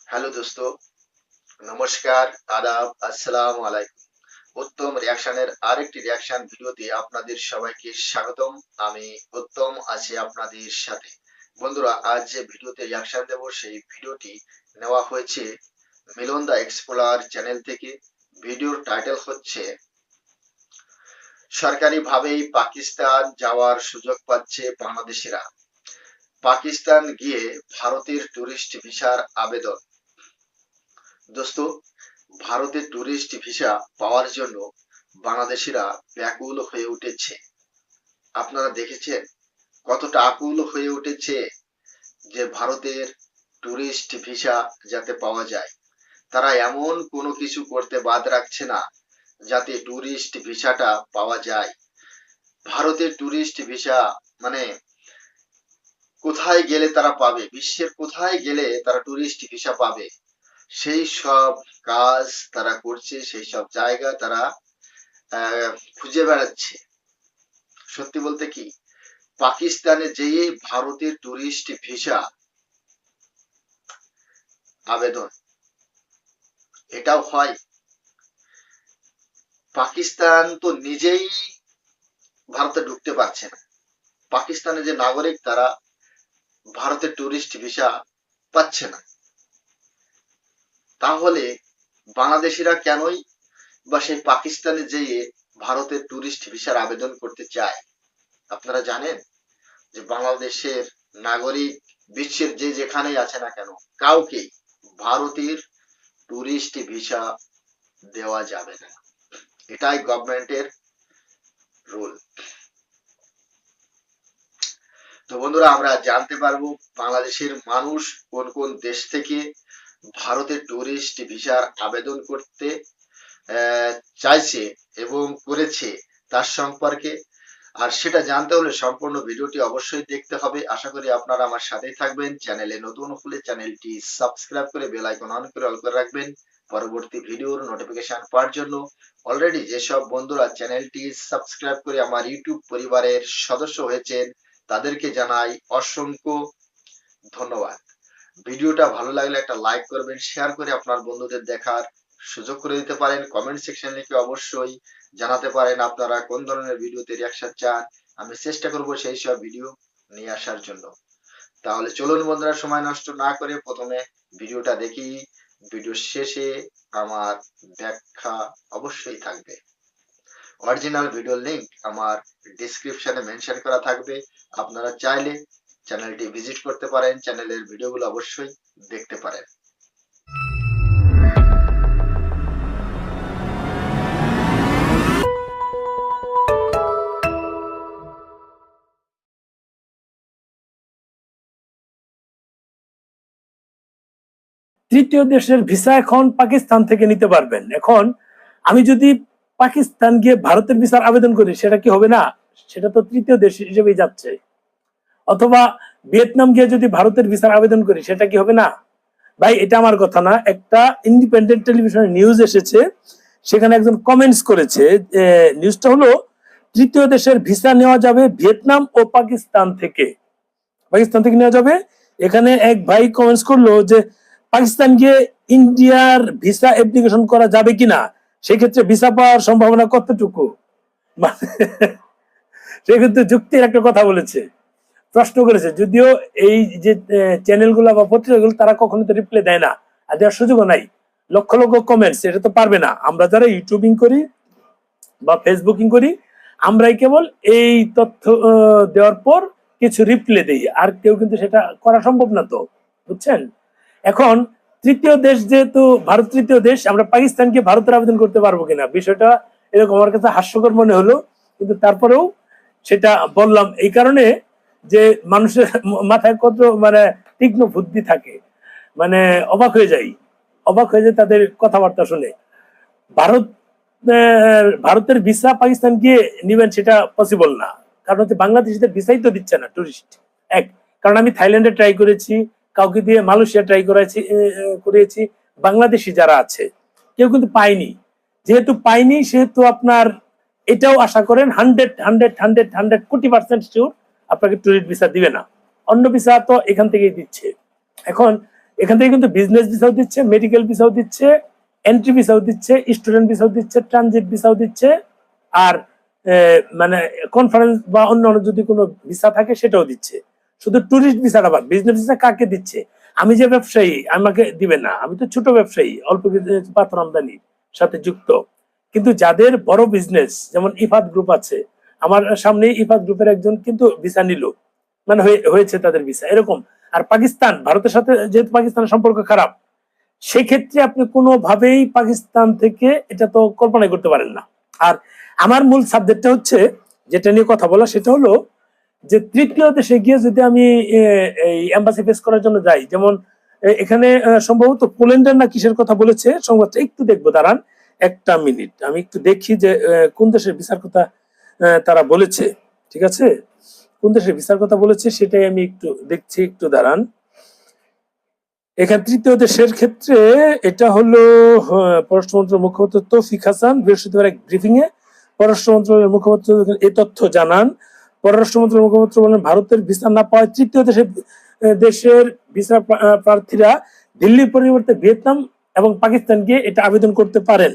Hello दोस्तों, নমস্কার, আদাব, আসসালামু আলাইকুম। উত্তম রিয়াকশনের আরেকটি রিয়াকশন ভিডিওতে আপনাদের সবাইকে স্বাগতম। আমি উত্তম আছি আপনাদের সাথে। বন্ধুরা, আজ যে ভিডিওতে রিয়াকশন দেব সেই ভিডিওটি নেওয়া হয়েছে মিলন দা এক্সপ্লোরার চ্যানেল থেকে। ভিডিওর টাইটেল হচ্ছে সরকারিভাবেই পাকিস্তান যাওয়ার সুযোগ পাচ্ছে বাংলাদেশিরা। পাকিস্তান গিয়ে ভারতের ট্যুরিস্ট ভিসার আবেদন। দোস্ত, ভারতে ট্যুরিস্ট ভিসা পাওয়ার জন্য বাংলাদেশিরা ব্যাকুল হয়ে উঠেছে। আপনারা দেখেছেন কতটা আকুল হয়ে উঠেছে যে ভারতের ট্যুরিস্ট ভিসা যাতে পাওয়া যায়। তারা এমন কোনো কিছু করতে বাদ রাখছে না যাতে ট্যুরিস্ট ভিসাটা পাওয়া যায়। ভারতের ট্যুরিস্ট ভিসা মানে কোথায় গেলে তারা পাবে, বিশ্বের কোথায় গেলে তারা ট্যুরিস্ট ভিসা পাবে, সেই সব কাজ তারা করছে, সেই সব জায়গা তারা খুঁজে বেড়াচ্ছে। সত্যি বলতে কি, পাকিস্তানে যেয়ে ভারতের ট্যুরিস্ট ভিসা আবেদন, এটাও হয়? পাকিস্তান তো নিজেই ভারতে ঢুকতে পারছে না। পাকিস্তানের যে নাগরিক তারা ভারতের ট্যুরিস্ট ভিসা পাচ্ছে না। তাহলে বাংলাদেশিরা কেনই বা সেই পাকিস্তানে যেয়ে ভারতের ট্যুরিস্ট ভিসার আবেদন করতে চায়? আপনারা জানেন যে বাংলাদেশের নাগরিক বিশ্বের যে যেখানেই আছে না কেন, কাউকেই ভারতের ট্যুরিস্ট ভিসা দেওয়া যাবে না। এটাই গভর্নমেন্টের রুল। তো বন্ধুরা, আমরা জানতে পারবো বাংলাদেশের মানুষ কোন কোন দেশ থেকে ভারতের ট্যুরিস্ট ভিসার আবেদন করতে চাইছে এবং করেছে তার সম্পর্কে। আর সেটা জানতে হলে সম্পূর্ণ ভিডিওটি অবশ্যই দেখতে হবে। আশা করি আপনারা আমার সাথেই থাকবেন। চ্যানেলে নতুন হলে চ্যানেলটি সাবস্ক্রাইব করে বেল আইকন অন করে অল করে রাখবেন পরবর্তী ভিডিওর নোটিফিকেশন পাওয়ার জন্য। অলরেডি যেসব বন্ধুরা চ্যানেলটি সাবস্ক্রাইব করে আমার ইউটিউব পরিবারের সদস্য হয়েছেন তাদেরকে জানাই অসংখ্য ধন্যবাদ। ভিডিওটা ভালো লাগলে একটা লাইক করবেন, শেয়ার করে আপনার বন্ধুদের দেখার সুযোগ করে দিতে পারেন। কমেন্ট সেকশন লিখে অবশ্যই জানাতে পারেন আপনারা কোন ধরনের ভিডিওতে রিয়াকশন চান। আমি চেষ্টা করব সেই সব ভিডিও নিয়ে আসার জন্য। তাহলে চলুন বন্ধুরা, সময় নষ্ট না করে প্রথমে ভিডিওটা দেখি। ভিডিও শেষে আমার ব্যাখ্যা অবশ্যই থাকবে। অরিজিনাল ভিডিও লিংক আমার ডেসক্রিপশনে মেনশন করা থাকবে। আপনারা চাইলে চ্যানেলটি ভিজিট করতে পারেন, চ্যানেলের ভিডিওগুলো অবশ্যই দেখতে পারেন। তৃতীয় দেশের ভিসা এখন পাকিস্তান থেকে নিতে পারবেন। এখন আমি যদি পাকিস্তান গিয়ে ভারতের ভিসার আবেদন করি সেটা কি হবে না? সেটা তো তৃতীয় দেশ হিসেবেই যাচ্ছে। অথবা ভিয়েতনাম গিয়ে যদি ভারতের ভিসার আবেদন করি সেটা কি হবে না? ভাই, এটা আমার কথা না, একটা ইন্ডিপেন্ডেন্ট টেলিভিশনের নিউজ এসেছে, সেখানে একজন কমেন্টস করেছে। নিউজটা হলো তৃতীয় দেশের ভিসা নেওয়া যাবে ভিয়েতনাম ও পাকিস্তান থেকে নেওয়া যাবে। এখানে এক ভাই কমেন্টস করলো যে পাকিস্তান গিয়ে ইন্ডিয়ার ভিসা অ্যাপ্লিকেশন করা যাবে কিনা, সেক্ষেত্রে ভিসা পাওয়ার সম্ভাবনা কতটুকু। মানে সেক্ষেত্রে যুক্তির একটা কথা বলেছে, প্রশ্ন করেছে। যদিও এই যে চ্যানেলগুলো বা পত্রিকাগুলো তারা কখনো তো রিপ্লাই দেয় না, আর দেওয়ার সুযোগও নাই। লক্ষ লক্ষ কমেন্টস, এটা তো পারবে না। আমরা যারা ইউটিউবিং করি বা ফেসবুকিং করি, আমরাই কেবল এই তথ্য দেওয়ার পর কিছু রিপ্লাই দেই, আর কেউ কিন্তু সেটা করা সম্ভব না। তো বুঝছেন? এখন তৃতীয় দেশ যেহেতু ভারত তৃতীয় দেশ, আমরা পাকিস্তানকে ভারতের আবেদন করতে পারবো কিনা, বিষয়টা এরকম আমার কাছে হাস্যকর মনে হলো। কিন্তু তারপরেও সেটা বললাম এই কারণে যে মানুষের মাথায় কত তীক্ষ্ণ বুদ্ধি থাকে, অবাক হয়ে যায় তাদের কথাবার্তা শুনে। ভারত ভারতের ভিসা পাকিস্তান গিয়ে নিবেন সেটা পসিবল না, কারণ হচ্ছে বাংলাদেশিদের ভিসাই তো দিচ্ছে না টুরিস্ট। এক, কারণ আমি থাইল্যান্ডে ট্রাই করেছি, কাউকে দিয়ে মালয়েশিয়া ট্রাই করেছি, বাংলাদেশি যারা আছে কেউ কিন্তু পাইনি। যেহেতু পাইনি সেহেতু আপনার এটাও আশা করেন 100% শিওর আপনাকে টুরিস্ট ভিসা দিবে না। অন্য ভিসা তো এখান থেকেই দিচ্ছে। এখন এখান থেকে কিন্তু বিজনেস ভিসাও দিচ্ছে, মেডিকেল ভিসাও দিচ্ছে, এন্ট্রি ভিসাও দিচ্ছে, স্টুডেন্ট ভিসাও দিচ্ছে, ট্রানজিট ভিসাও দিচ্ছে, আর মানে কনফারেন্স বা অন্য যদি কোনো ভিসা থাকে সেটাও দিচ্ছে। শুধু ট্যুরিস্ট ভিসাটা আবার, বিজনেস ভিসা কাকে দিচ্ছে? আমি যে ব্যবসায়ী আমাকে দিবে না, আমি তো ছোট ব্যবসায়ী, অল্প কিছু পাত্র আমদানির সাথে যুক্ত। কিন্তু যাদের বড় বিজনেস, যেমন ইফাদ গ্রুপ আছে, আমার সামনে ইফাদ গ্রুপের একজন কিন্তু ভিসা নিল, মানে হয়েছে তাদের ভিসা এরকম। আর পাকিস্তান, ভারতের সাথে যেহেতু পাকিস্তানের সম্পর্ক খারাপ, সেক্ষেত্রে আপনি কোনোভাবেই পাকিস্তান থেকে এটা তো কল্পনাই করতে পারেন না। আর আমার মূল সাবজেক্টটা হচ্ছে, যেটা নিয়ে কথা বলা, সেটা হলো যে তৃতীয় দেশে গিয়ে যদি আমি এই এম্বাসি ফেস করার জন্য যাই, যেমন এখানে সম্ভবত পোল্যান্ডের না কিসের কথা বলেছে সংবাদটা, একটু দেখবো দাঁড়ান, একটা মিনিট আমি একটু দেখি যে কোন দেশের ভিসার কথা তারা বলেছে। ঠিক আছে, কোন দেশের ভিসার কথা বলেছে সেটাই আমি একটু দেখছি, একটু দাঁড়ান। এখানে তৃতীয় দেশের ক্ষেত্রে এটা হলো পররাষ্ট্র মন্ত্রণালয়ের মুখপাত্র তৌফিক হাসান বৃহস্পতিবার এক ব্রিফিং এ পররাষ্ট্র মন্ত্রণালয়ের মুখপাত্র এই তথ্য জানান। পররাষ্ট্র মন্ত্রণালয়ের মুখপাত্র বলেন, ভারতের ভিসা না পাওয়ায় তৃতীয় দেশের ভিসা প্রার্থীরা দিল্লির পরিবর্তে ভিয়েতনাম এবং পাকিস্তান গিয়ে এটা আবেদন করতে পারেন।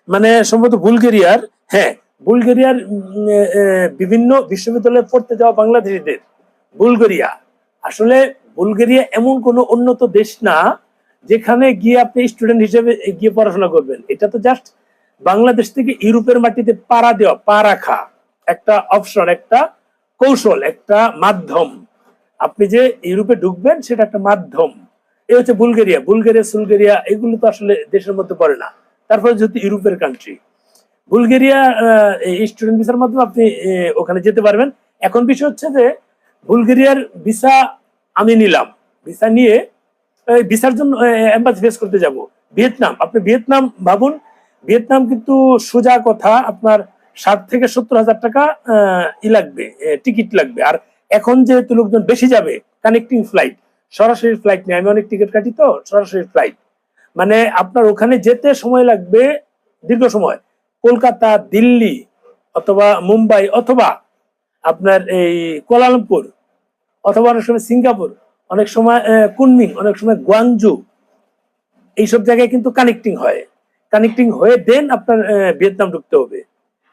মানে সম্ভবত বুলগেরিয়ার, হ্যাঁ বুলগেরিয়ার বিভিন্ন বিশ্ববিদ্যালয়ে পড়তে যাওয়া বাংলাদেশিদের, বুলগেরিয়া আসলে বুলগেরিয়া এমন কোনো উন্নত দেশ না যেখানে গিয়ে আপনি স্টুডেন্ট হিসেবে গিয়ে পড়াশোনা করবেন। এটা তো জাস্ট বাংলাদেশ থেকে ইউরোপের মাটিতে পাড়া দেওয়া, পা রাখা একটা অপশন, একটা কৌশল, একটা মাধ্যম। আপনি যে ইউরোপে ঢুকবেন সেটা একটা মাধ্যম। এই হচ্ছে বুলগেরিয়া, সুলগেরিয়া এগুলো তো আসলে দেশের মধ্যে পড়ে না। তারপরে যদি ইউরোপের কান্ট্রি, বুলগেরিয়া স্টুডেন্ট ভিসার মাধ্যমে আপনি ওখানে যেতে পারবেন। এখন বিষয় হচ্ছে যে বুলগেরিয়ার ভিসা আমি নিলাম, ভিসা নিয়ে ভিসার জন্য এম্বাসি ফেস করতে যাব ভিয়েতনাম। আপনি ভিয়েতনাম ভাবুন, ভিয়েতনাম কিন্তু সোজা কথা আপনার 60 থেকে 70 হাজার টাকা ই লাগবে, টিকিট লাগবে। আর এখন যেহেতু লোকজন বেশি যাবে, কানেক্টিং ফ্লাইট, সরাসরি ফ্লাইট নেই, আমি অনেক টিকিট কাটি তো সরাসরি ফ্লাইট, মানে আপনার ওখানে যেতে সময় লাগবে দীর্ঘ সময়। কলকাতা, দিল্লি অথবা মুম্বাই অথবা আপনার এই কুয়ালালামপুর অথবা অনেক সময় সিঙ্গাপুর, অনেক সময় কুনমিং, অনেক সময় গুয়াংজু, এইসব জায়গায় কিন্তু কানেক্টিং হয়। কানেক্টিং হয়ে দেন আপনার ভিয়েতনাম ঢুকতে হবে,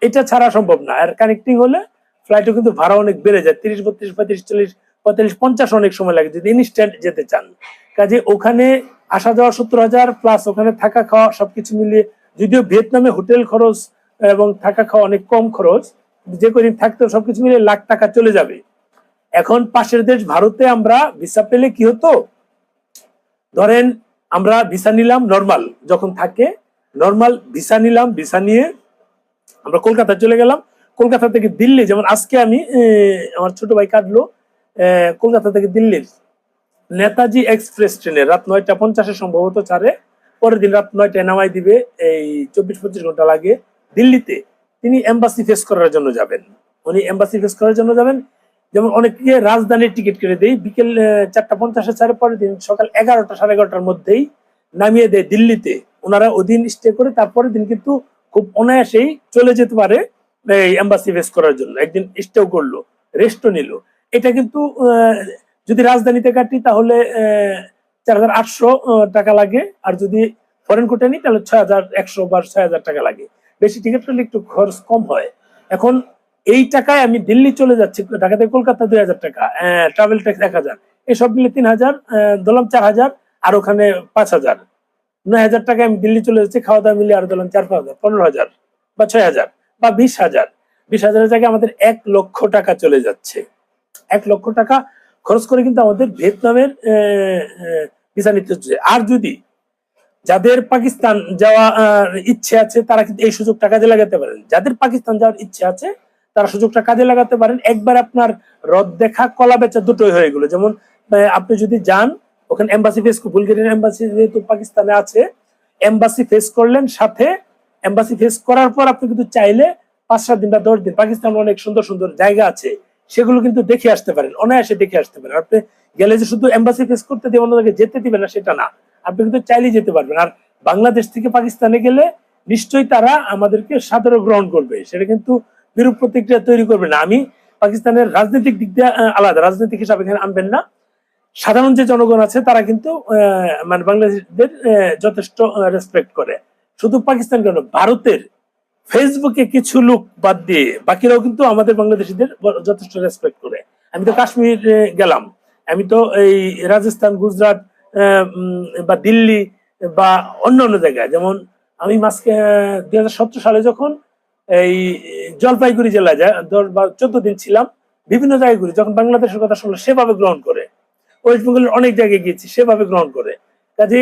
এটা ছাড়া সম্ভব না। আর কানেক্টিং হলে ফ্লাইটও কিন্তু ভাড়া অনেক বেড়ে যায়, 30, 32, 35, 40, 45, 50 অনেক সময় লাগে যদি ইনস্ট্যান্ট যেতে চান। কাজে ওখানে আসা যাওয়া 70,000 প্লাস ওখানে থাকা খাওয়া সবকিছু মিলিয়ে, যদিও ভিয়েতনামে হোটেল খরচ এবং থাকা খাওয়া অনেক কম খরচ, যে কদিন থাকতে সবকিছু মিলিয়ে লাখ টাকা চলে যাবে। এখন পাশের দেশ ভারতে আমরা ভিসা পেলে কি হতো, ধরেন আমরা ভিসা নিলাম নর্মাল, যখন থাকে নর্মাল ভিসা নিলাম, ভিসা নিয়ে আমরা কলকাতা চলে গেলাম। কলকাতা থেকে দিল্লি, যেমন আজকে আমি আমার ছোট ভাই কাটলো কলকাতা থেকে দিল্লির নেতাজি এক্সপ্রেস ট্রেনে রাত 9টা 50 সম্ভবত ছাড়ে, পরের দিন রাত 9টায় নামাই দিবে, এই 24-25 ঘন্টা লাগে দিল্লিতে। তিনি এম্বাসি ফেস করার জন্য যাবেন, উনি এম্বাসি ফেস করার জন্য যাবেন। যেমন অনেকে রাজধানীর টিকিট কেটে দেয়, বিকেল 4টা 50 ছাড়ে, পরের দিন সকাল 11টা 11:30-র মধ্যেই নামিয়ে দেয় দিল্লিতে। ওনারা ওদিন স্টে করে তারপরের দিন কিন্তু খুব অনায়াসেই চলে যেতে পারে এই এম্বাসি ফেস করার জন্য। একদিন স্টেও করলো, রেস্টও নিল। এটা কিন্তু যদি রাজধানীতে কাটি তাহলে 4,800 টাকা লাগে, আর যদি ফরেন কোর্টে নিই তাহলে 6,100 বা 6,000 টাকা লাগে। বেশি টিকিট করলে একটু খরচ কম হয়। এখন এই টাকায় আমি দিল্লি চলে যাচ্ছি, ঢাকা থেকে কলকাতা 2,000 টাকা, ট্রাভেল ট্যাক্স 1,000, এসব মিলে 3,000, ধরলাম 4,000, আর ওখানে 5,000, 9,000 টাকায় আমি দিল্লি চলে যাচ্ছি। খাওয়া দাওয়া মিলে আর ধরলাম 4-5,000, 15,000 বা 6,000 বা 20,000। 20,000-এর জায়গায় আমাদের 1 লক্ষ টাকা চলে যাচ্ছে। 1 লক্ষ টাকা খরচ করে কিন্তু আমাদের ভিয়েতনামের ভিসা নিতে হচ্ছে। আর যদি যাদের পাকিস্তান যাওয়া ইচ্ছে আছে তারা কিন্তু এই সুযোগটা কাজে লাগাতে পারেন। যাদের পাকিস্তান যাওয়ার ইচ্ছে আছে তারা সুযোগটা কাজে লাগাতে পারেন। একবার আপনার রদ দেখা কলা বেচা দুটোই হয়ে গেল। যেমন আপনি যদি যান ওখানে এম্বাসি ফেস, বুলগেরিয়ার এম্বাসি যেহেতু পাকিস্তানে আছে, এম্বাসি ফেস করলেন, সাথে এম্বাসি ফেস করার পর আপনি কিন্তু চাইলে 5-7 দিন বা 10 দিন পাকিস্তানে অনেক সুন্দর সুন্দর জায়গা আছে, সেগুলো কিন্তু দেখে আসতে পারেন, অনায়াসে দেখে আসতে পারেন। আপনি গেলে যে শুধু এম্বাসি ফেস করতে দিয়ে অন্য জায়গায় যেতে দিবেন না সেটা না, আপনি কিন্তু চাইলেই যেতে পারবেন। আর বাংলাদেশ থেকে পাকিস্তানে গেলে নিশ্চয়ই তারা আমাদেরকে সাদরে গ্রহণ করবে, সেটা কিন্তু বিরূপ প্রতিক্রিয়া তৈরি করবে না। আমি পাকিস্তানের রাজনৈতিক দিক দিয়ে আলাদা, রাজনৈতিক হিসাবে এখানে আনবেন না। সাধারণ যে জনগণ আছে তারা কিন্তু মানে বাংলাদেশিদের যথেষ্ট রেসপেক্ট করে। শুধু পাকিস্তান কেন, ভারতের ফেসবুকে কিছু লোক বাদ দিয়ে বাকিরাও কিন্তু আমাদের বাংলাদেশিদের যথেষ্ট রেসপেক্ট করে। আমি তো কাশ্মীর গেলাম, আমি তো এই রাজস্থান, গুজরাট বা দিল্লি বা অন্য অন্য জায়গায়, যেমন আমি মাঝকে 2017 সালে যখন এই জলপাইগুড়ি জেলায় যায় 10 বা 14 দিন ছিলাম, বিভিন্ন জায়গায় ঘুরি, যখন বাংলাদেশের কথা শুনলো সেভাবে গ্রহণ করে। ওয়েস্ট বেঙ্গলের অনেক জায়গায় গিয়েছি, সেভাবে গ্রহণ করে। কাজে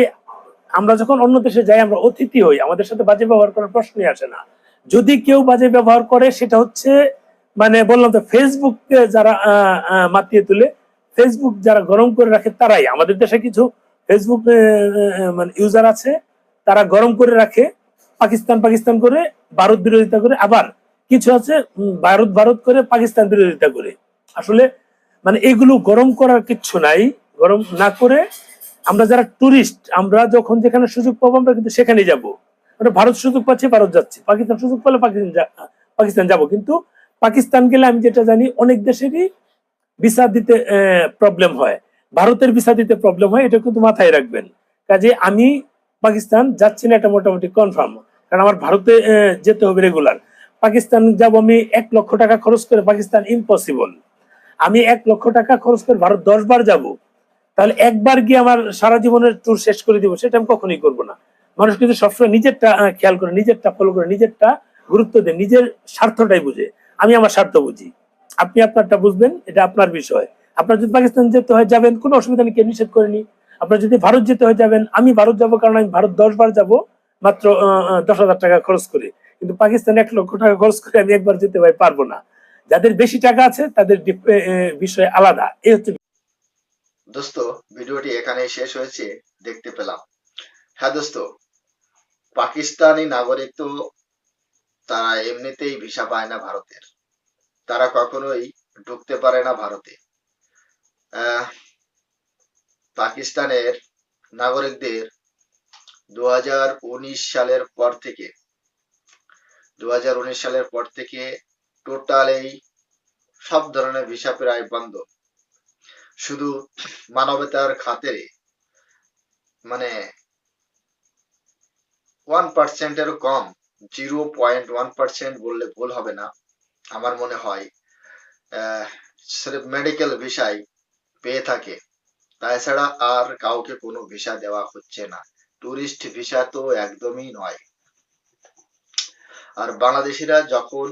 আমরা যখন অন্য দেশে যাই আমরা অতিথি হই, আমাদের সাথে বাজে ব্যবহার করার প্রশ্নই আসে না। যদি কেউ বাজে ব্যবহার করে সেটা হচ্ছে মানে বললাম তো, ফেসবুককে যারা মাতিয়ে তুলে, ফেসবুক যারা গরম করে রাখে তারাই। আমাদের দেশে কিছু ফেসবুক মানে ইউজার আছে, তারা গরম করে রাখে, পাকিস্তান পাকিস্তান করে, ভারত বিরোধিতা করে, আবার কিছু আছে ভারত ভারত করে পাকিস্তান বিরোধিতা করে। আসলে মানে এগুলো গরম করার কিচ্ছু নাই। গরম না করে আমরা যারা টুরিস্ট, আমরা যখন যেখানে সুযোগ পাবো আমরা কিন্তু সেখানেই যাবো। মানে ভারত সুযোগ পাচ্ছে ভারত যাচ্ছে, পাকিস্তান সুযোগ পেলে পাকিস্তান যাবো। কিন্তু পাকিস্তান গেলে আমি যেটা জানি অনেক দেশেরই ভিসা দিতে প্রবলেম হয়, ভারতের ভিসা দিতে প্রবলেম হয়, এটা কিন্তু মাথায় রাখবেন। কাজে আমি পাকিস্তান যাচ্ছি না, এটা মোটামুটি কনফার্ম, কারণ আমার ভারতে যেতে হবে রেগুলার। পাকিস্তান যাব আমি 1 লক্ষ টাকা খরচ করে, পাকিস্তান ইম্পসিবল। আমি 1 লক্ষ টাকা খরচ করে ভারত 10 বার যাব, তাহলে একবার গিয়ে আমার সারা জীবনের ট্যুর শেষ করে দিব, সেটা আমি কখনোই করবো না। মানুষ কিন্তু সবসময় নিজেরটা খেয়াল করে, নিজেরটা ফলো করে, নিজেরটা গুরুত্ব দেয়, নিজের স্বার্থটাই বুঝে। আমি আমার স্বার্থ বুঝি, আপনি আপনারটা বুঝবেন, এটা আপনার বিষয়। আপনার যদি পাকিস্তান যেতে হয় যাবেন, কোনো অসুবিধা নেই, কেউ নিষেধ করেনি। আপনার যদি ভারত যেতে হয় যাবেন, আমি ভারত যাবো, কারণ আমি ভারত 10 বার যাবো মাত্র 10,000 টাকা খরচ করে। কিন্তু পাকিস্তান 1 লক্ষ টাকা খরচ করে আমি একবার যেতে পারবো না। যাদের বেশি টাকা আছে তাদের বিষয় আলাদা। এই হচ্ছে দোস্ত, ভিডিওটি এখানেই শেষ হয়েছে, দেখতে পেলাম। হ্যাঁ দোস্ত, পাকিস্তানি নাগরিক তো তারা এমনিতেই ভিসা পায় না ভারতের, তারা কখনোই ঢুকতে পারে না ভারতে। আহ, পাকিস্তানের নাগরিকদের 2019 সালের পর থেকে টোটাল এই সব ধরনের ভিসা প্রায় বন্ধ। শুধু মানবতার খাতিরে, মানে 1%-এরও কম, 0.1% বললে ভুল হবে না আমার মনে হয়, সির্ফ মেডিকেল ভিসাই পেয়ে থাকে। তাছাড়া আর কাউকে কোনো ভিসা দেওয়া হচ্ছে না, টুরিস্ট ভিসা তো একদমই নয়। আর বাংলাদেশিরা যখন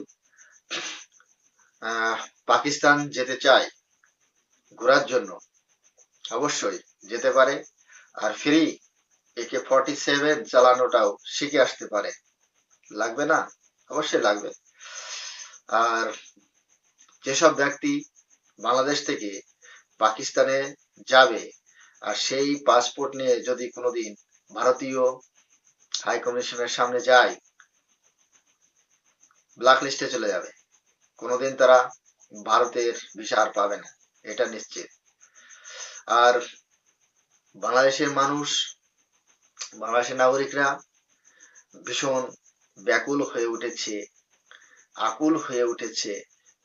পাকিস্তান যেতে চায় ঘোরার জন্য, অবশ্যই যেতে পারে, আর ফ্রি AK-47 চালানোটাও শিখে আসতে পারে। লাগবে না? অবশ্যই লাগবে। আর যেসব ব্যক্তি বাংলাদেশ থেকে পাকিস্তানে যাবে, আর সেই পাসপোর্ট নিয়ে যদি কোনোদিন ভারতীয় হাই কমিশনের সামনে যায়, ব্ল্যাক লিস্টে চলে যাবে, কোনোদিন তারা ভারতের ভিসা আর পাবে না, এটা নিশ্চিত। আর বাংলাদেশের মানুষ, বাংলাদেশের নাগরিকরা ভীষণ ব্যাকুল হয়ে উঠেছে, আকুল হয়ে উঠেছে,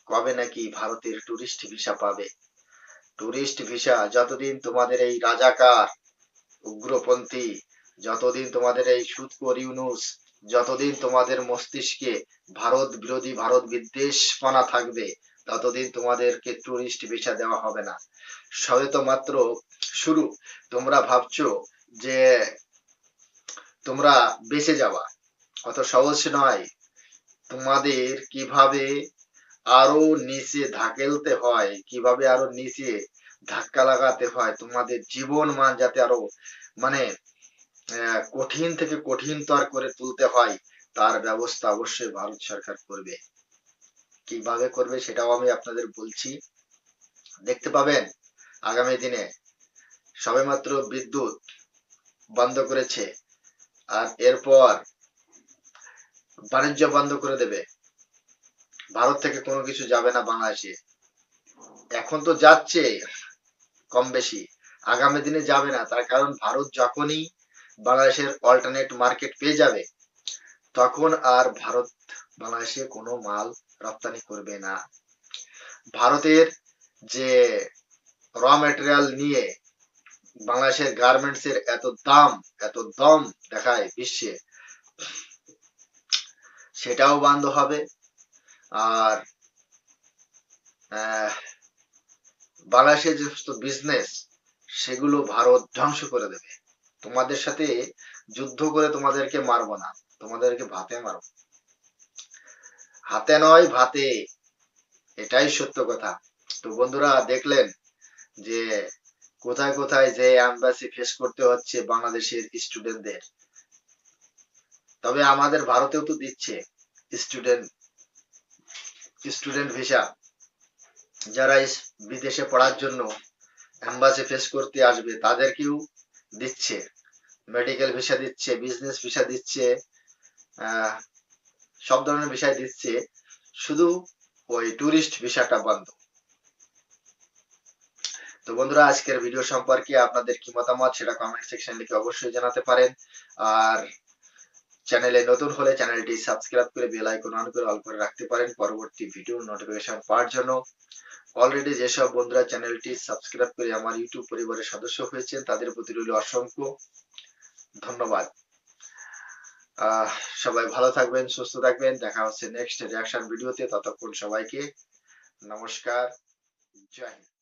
কবে নাকি ভারতের টুরিস্ট ভিসা পাবে। টুরিস্ট ভিসা যতদিন তোমাদের এই রাজাকার উগ্রপন্থী, যতদিন তোমাদের এই সুদখোর ইউনূস, যতদিন তোমাদের মস্তিষ্কে ভারত বিরোধী, ভারত বিদ্বেষপনা থাকবে, ততদিন তোমাদেরকে টুরিস্ট ভিসা দেওয়া হবে না। সবে তো মাত্র শুরু। তোমরা ভাবছো যে তোমরা বেঁচে যাওয়া, অত সহজ নয়। তোমাদের কিভাবে আরো নিচে ধাকেলতে হয়, কিভাবে আরো নিচে ধাক্কা লাগাতে হয়, তোমাদের জীবন মান যাতে আরো মানে কঠিন থেকে কঠিনতর করে তুলতে হয়, তার ব্যবস্থা অবশ্যই ভারত সরকার করবে। কিভাবে করবে সেটাও আমি আপনাদের বলছি, দেখতে পাবেন আগামী দিনে। সবেমাত্র বিদ্যুৎ বন্ধ করেছে, আর এরপর বাণিজ্য বন্ধ করে দেবে, ভারত থেকে কোনো কিছু যাবে না বাংলাদেশে। এখন তো যাচ্ছে কম বেশি, আগামী দিনে যাবে না, তার কারণ ভারত যখনই বাংলাদেশের অল্টারনেট মার্কেট পেয়ে যাবে, তখন আর ভারত বাংলাদেশে কোনো মাল রপ্তানি করবে না। ভারতের যে র ম্যাটেরিয়াল নিয়ে বাংলাদেশের গার্মেন্টস এর এত দম দেখায় বিশ্বে, সেটাও বন্ধ হবে। আর আহ, বাংলাদেশের যে সমস্ত বিজনেস, সেগুলো ভারত ধ্বংস করে দেবে। তোমাদের সাথে যুদ্ধ করে তোমাদেরকে মারবো না, তোমাদেরকে ভাতে মারবো, হাতে নয় ভাতে, এটাই সত্য কথা। তো বন্ধুরা, দেখলেন যে কোথায় কোথায় যে এম্বাসি ফেস করতে হচ্ছে বাংলাদেশের স্টুডেন্টদের। তবে আমাদের ভারতেও তো দিচ্ছে স্টুডেন্ট স্টুডেন্ট ভিসা, যারা বিদেশে পড়ার জন্য এম্বাসি ফেস করতে আসবে তাদেরকেও দিচ্ছে, মেডিকেল ভিসা দিচ্ছে, বিজনেস ভিসা দিচ্ছে, আহ, সব ধরনের ভিসা দিচ্ছে, শুধু ওই ট্যুরিস্ট ভিসাটা বন্ধ। তো বন্ধুরা, আজকের ভিডিও সম্পর্কে আপনাদের কি মতামত সেটা কমেন্ট সেকশনে লিখে অবশ্যই জানাতে পারেন। আর চ্যানেলে নতুন হলে চ্যানেলটি সাবস্ক্রাইব করে বেল আইকন অন করে অল করে রাখতে পারেন পরবর্তী ভিডিওর নোটিফিকেশন পাওয়ার জন্য। অলরেডি যেসব বন্ধুরা চ্যানেলটি সাবস্ক্রাইব করে আমার ইউটিউব পরিবারের সদস্য হয়েছেন তাদের প্রতি রইল অসংখ্য ধন্যবাদ। সবাই ভালো থাকবেন, সুস্থ থাকবেন, দেখা হচ্ছে নেক্সট রিয়াকশন ভিডিওতে। ততক্ষণ সবাইকে নমস্কার, জয় হিন্দ।